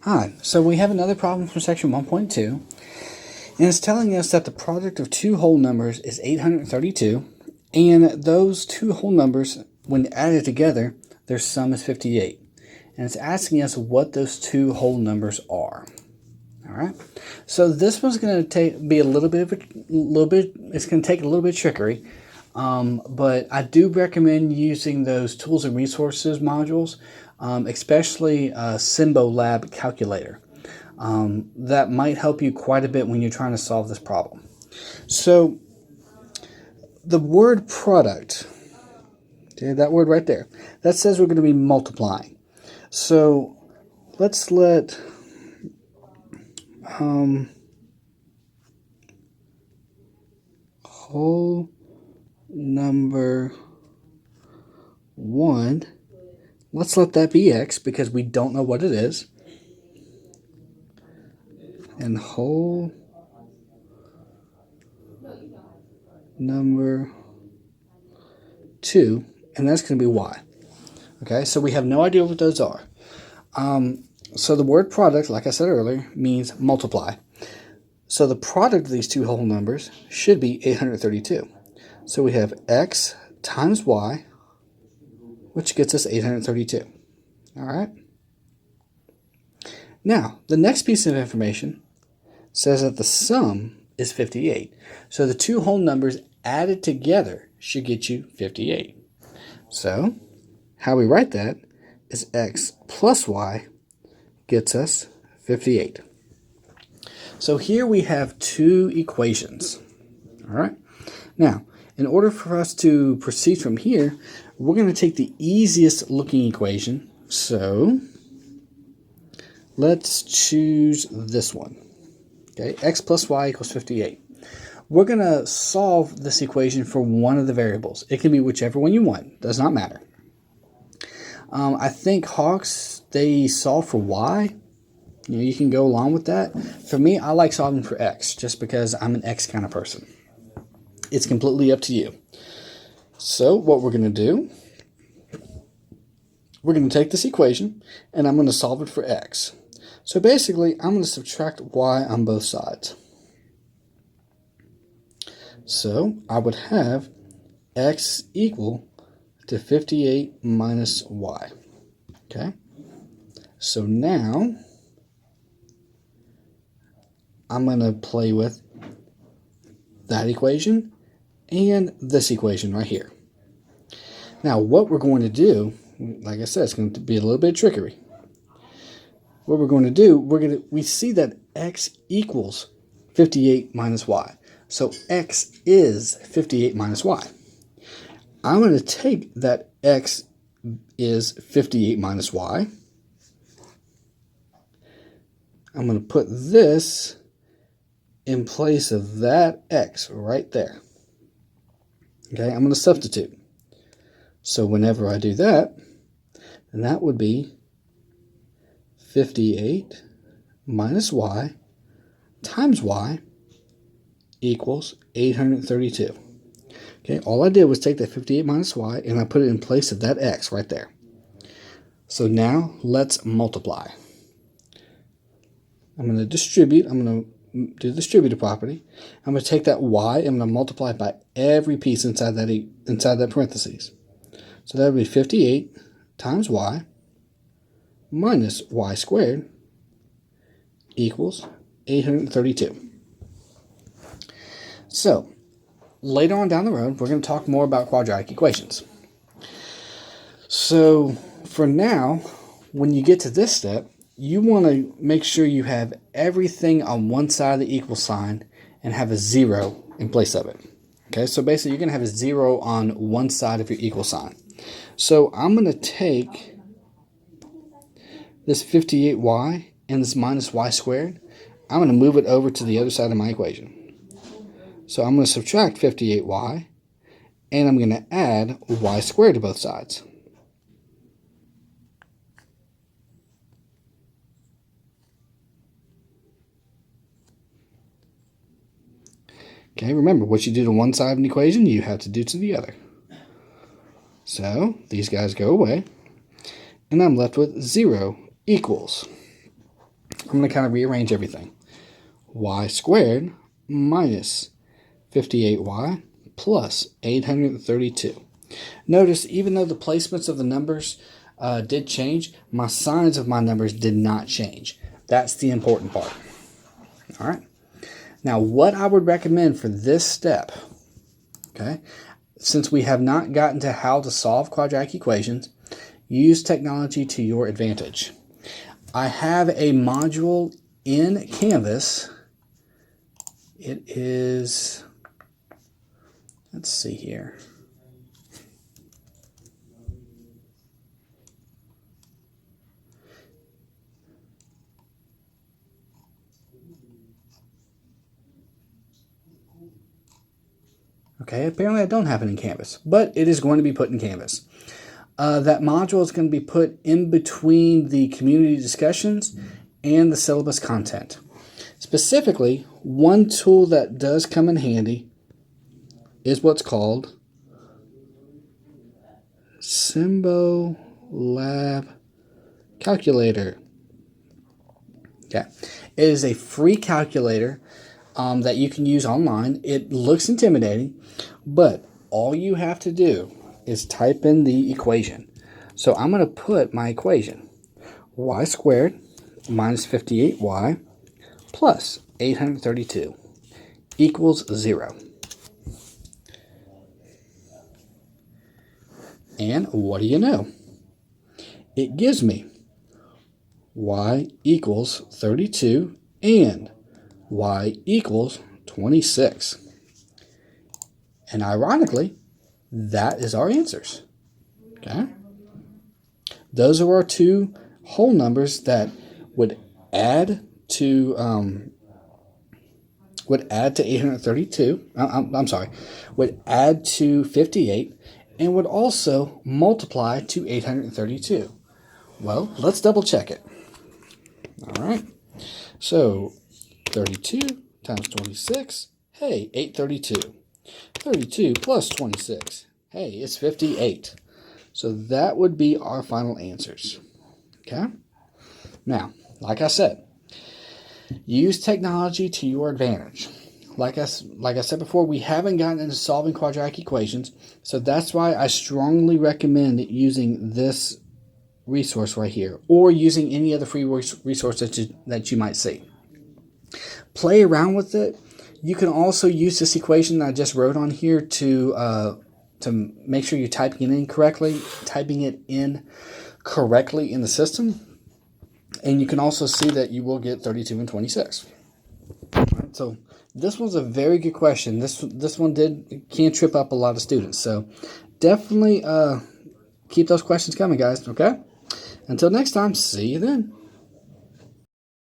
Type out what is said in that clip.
Alright, so we have another problem from section 1.2, and it's telling us that the product of two whole numbers is 832, and those two whole numbers, when added together, their sum is 58. And it's asking us what those two whole numbers are. Alright, so this one's going to be it's going to take a little bit of trickery, but I do recommend using those tools and resources modules, especially Symbolab Calculator. That might help you quite a bit when you're trying to solve this problem. So the word product, okay, that word right there, that says we're going to be multiplying. So let's let whole number 1, let's let that be x because we don't know what it is, and whole number 2, and that's going to be y. Okay, so we have no idea what those are. So the word product, like I said earlier, means multiply. So the product of these two whole numbers should be 832. So we have x times y, which gets us 832. All right. Now, the next piece of information says that the sum is 58. So the two whole numbers added together should get you 58. So how we write that is x plus y gets us 58. So here we have two equations. All right. Now, in order for us to proceed from here, we're going to take the easiest looking equation. So let's choose this one. Okay, x plus y equals 58. We're going to solve this equation for one of the variables. It can be whichever one you want. Does not matter. I think Hawks, they solve for y. You can go along with that. For me, I like solving for x just because I'm an x kind of person. It's completely up to you. So what we're going to do, we're going to take this equation and I'm going to solve it for x. So basically, I'm going to subtract y on both sides. So I would have x equal to 58 minus y. Okay? So now I'm going to play with that equation and this equation right here. Now what we're going to do, like I said, it's going to be a little bit of trickery. What we're going to do, we see that x equals 58 minus y. So x is 58 minus y. I'm going to take that x is 58 minus y. I'm going to put this in place of that x right there. Okay, I'm going to substitute. So whenever I do that, then that would be 58 minus y times y equals 832. Okay, all I did was take that 58 minus y and I put it in place of that x right there. So now let's multiply. I'm going to distribute. I'm going to do the distributive property. I'm going to take that y and I'm going to multiply it by every piece inside that parentheses. So that would be 58 times y minus y squared equals 832. So later on down the road, we're going to talk more about quadratic equations. So for now, when you get to this step, you want to make sure you have everything on one side of the equal sign and have a 0 in place of it. Okay, so basically you're going to have a 0 on one side of your equal sign. So I'm going to take this 58y and this minus y squared. I'm going to move it over to the other side of my equation. So I'm going to subtract 58y and I'm going to add y squared to both sides. Okay, remember, what you do to one side of an equation, you have to do to the other. So these guys go away, and I'm left with 0 equals. I'm going to kind of rearrange everything. Y squared minus 58y plus 832. Notice, even though the placements of the numbers did change, my signs of my numbers did not change. That's the important part. All right. Now, what I would recommend for this step, okay, since we have not gotten to how to solve quadratic equations, use technology to your advantage. I have a module in Canvas. It is, let's see here. Okay, apparently I don't have it in Canvas, but it is going to be put in Canvas. That module is going to be put in between the community discussions and the syllabus content. Specifically, one tool that does come in handy is what's called Symbolab Calculator. Okay, it is a free calculator that you can use online. It looks intimidating, but all you have to do is type in the equation. So I'm going to put my equation, y squared minus 58y plus 832 equals 0. And what do you know? It gives me y equals 32 and y equals 26. And ironically, that is our answers. Okay? Those are our two whole numbers that would add to 832. I'm sorry, would add to 58 and would also multiply to 832. Well, let's double check it. All right. So 32 times 26, hey, 832. 32 plus 26, hey, it's 58. So that would be our final answers. Okay? Now, like I said, use technology to your advantage. Like I said before, we haven't gotten into solving quadratic equations, so that's why I strongly recommend using this resource right here, or using any other free resource that you might see. Play around with it. You can also use this equation that I just wrote on here to make sure you're typing it in correctly in the system. And you can also see that you will get 32 and 26. All right, so this one's a very good question. This one can trip up a lot of students. So definitely keep those questions coming, guys, okay? Until next time, see you then.